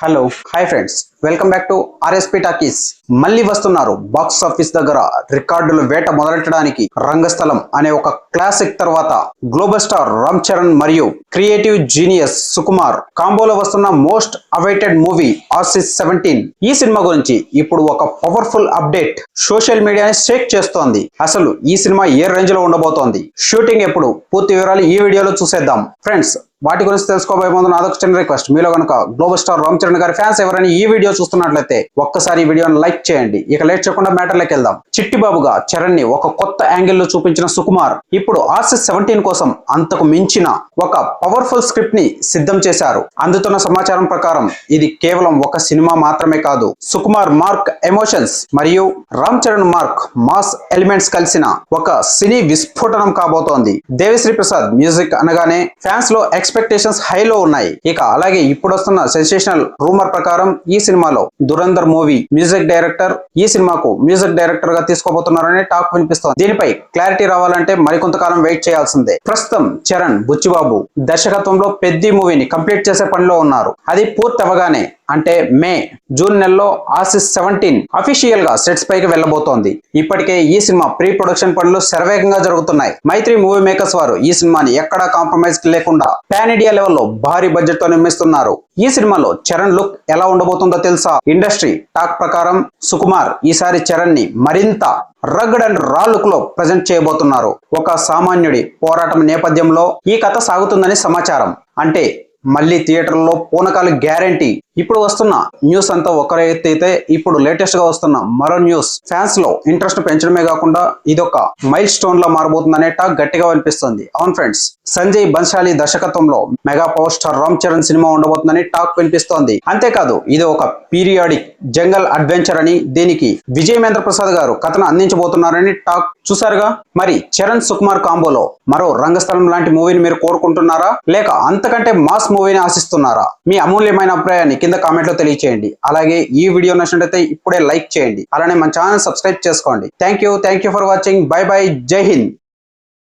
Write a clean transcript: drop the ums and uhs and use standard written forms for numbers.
Hello hi friends, welcome back to RSP talkies. మళ్ళీ వస్తున్నారు. Box office దగ్గర రికార్డులు వేట మొదలెట్టడానికి రంగస్థలం అనే ఒక క్లాసిక్ తర్వాత గ్లోబల్ స్టార్ రామ్ చరణ్ మరియు క్రియేటివ్ జీనియస్ సుకుమార్ కాంబోలో వస్తున్న మోస్ట్ అవైటెడ్ మూవీ ఆసిస్ 17. ఈ సినిమా గురించి ఇప్పుడు ఒక పవర్ఫుల్ అప్డేట్ సోషల్ మీడియాని షేక్ చేస్తోంది. అసలు ఈ సినిమా ఏ రేంజ్ లో ఉండబోతోంది, షూటింగ్ ఎప్పుడు, పూర్తి వివరాలు ఈ వీడియోలో చూసేద్దాం. ఫ్రెండ్స్, వాటి గురించి తెలుసుకోబోయే ముందు నాదొక చిన్న రిక్వెస్ట్. మీలో కనుక గ్లోబల్ స్టార్ రామ్ చరణ్ గారి ఫ్యాన్స్ ఎవరైనా ఈ వీడియో చూస్తున్నట్లయితే ఒక్కసారి ఈ వీడియోని లైక్ చేయండి. ఇక లేట్ చేయకుండా మ్యాటర్లోకి వెళ్దాం. చిట్టిబాబుగా చరణ్ ని ఒక కొత్త యాంగిల్ లో చూపించిన సుకుమార్ ఇప్పుడు ఆసిస్ 17 కోసం అంతకు మించిన ఒక పవర్ఫుల్ స్క్రిప్ట్ ని సిద్ధం చేశారు. అందుతున్న సమాచారం ప్రకారం ఇది కేవలం ఒక సినిమా మాత్రమే కాదు, సుకుమార్ మార్క్ ఎమోషన్స్ మరియు Ram Charan mark mass elements కలిసిన ఒక సినీ విస్ఫోటనం కాబోతోంది. దేవిశ్రీ ప్రసాద్ మ్యూజిక్ అనగానే ఫ్యాన్స్ లో ఎక్స్పెక్టేషన్స్ హైలో ఉన్నాయి. ఇక అలాగే ఇప్పుడు వస్తున్న సెన్సేషనల్ రూమర్ ప్రకారం ఈ సినిమాలో దురంధర్ మూవీ మ్యూజిక్ డైరెక్టర్ ఈ సినిమాకు మ్యూజిక్ డైరెక్టర్ గా తీసుకోబోతున్నారనే టాక్ వినిపిస్తోంది. దీనిపై క్లారిటీ రావాలంటే మరికొంతకాలం వెయిట్ చేయాల్సిందే. ప్రస్తుతం చరణ్ బుచ్చిబాబు దర్శకత్వంలో పెద్ది మూవీని కంప్లీట్ చేసే పనిలో ఉన్నారు. అది పూర్తి అవగానే అంటే జూన్ నెలలో ఆసిస్ 17 అఫీషియల్ గా సెట్స్ పైకి వెళ్లబోతోంది. ఇప్పటికే ఈ సినిమా ప్రీ ప్రొడక్షన్ పనులు శరవేగంగా జరుగుతున్నాయి. మైత్రి మూవీ మేకర్స్ వారు ఈ సినిమాని ఎక్కడా కాంప్రమైజ్ లేకుండా పాన్ ఇండియా లెవెల్లో భారీ బడ్జెట్ తో నిర్మిస్తున్నారు. ఈ సినిమాలో చరణ్ లుక్ ఎలా ఉండబోతుందో తెలుసా? ఇండస్ట్రీ టాక్ ప్రకారం సుకుమార్ ఈసారి చరణ్ ని మరింత రగ్గడ్ అండ్ రా లుక్ లో ప్రజెంట్ చేయబోతున్నారు. ఒక సామాన్యుడి పోరాటం నేపథ్యంలో ఈ కథ సాగుతుందని సమాచారం. అంటే మళ్ళీ థియేటర్లో పూనకాలు గ్యారంటీ. ఇప్పుడు వస్తున్న న్యూస్ అంతా ఒకరే ఎత్తైతే ఇప్పుడు లేటెస్ట్ గా వస్తున్న మరో న్యూస్ ఫ్యాన్స్ లో ఇంట్రెస్ట్ పెంచడమే కాకుండా ఇదొక మైల్ స్టోన్ లా మారబోతుందనే టాక్ గట్టిగా వినిపిస్తుంది. అవును ఫ్రెండ్స్, సంజయ్ బన్సాలి దర్శకత్వంలో mega power star Ram Charan cinema ఉండబోతుందని టాక్ వినిపిస్తోంది. అంతేకాదు ఇది ఒక పీరియాడిక్ జంగల్ అడ్వెంచర్ అని, దీనికి విజయేంద్ర ప్రసాద్ గారు కథను అందించబోతున్నారని టాక్. చూసారుగా, మరి చరణ్ సుకుమార్ కాంబోలో మరో రంగస్థలం లాంటి మూవీని మీరు కోరుకుంటున్నారా, లేక అంతకంటే మాస్ మూవీని ఆశిస్తున్నారా? మీ అమూల్యమైన అభిప్రాయాన్ని కింద కామెంట్ లో తెలియచేయండి. అలాగే ఈ వీడియో నచ్చినట్లయితే ఇప్పుడే లైక్ చేయండి. అలానే మన ఛానల్ సబ్స్క్రైబ్ చేసుకోండి. Thank you for watching. By by. జై హింద్.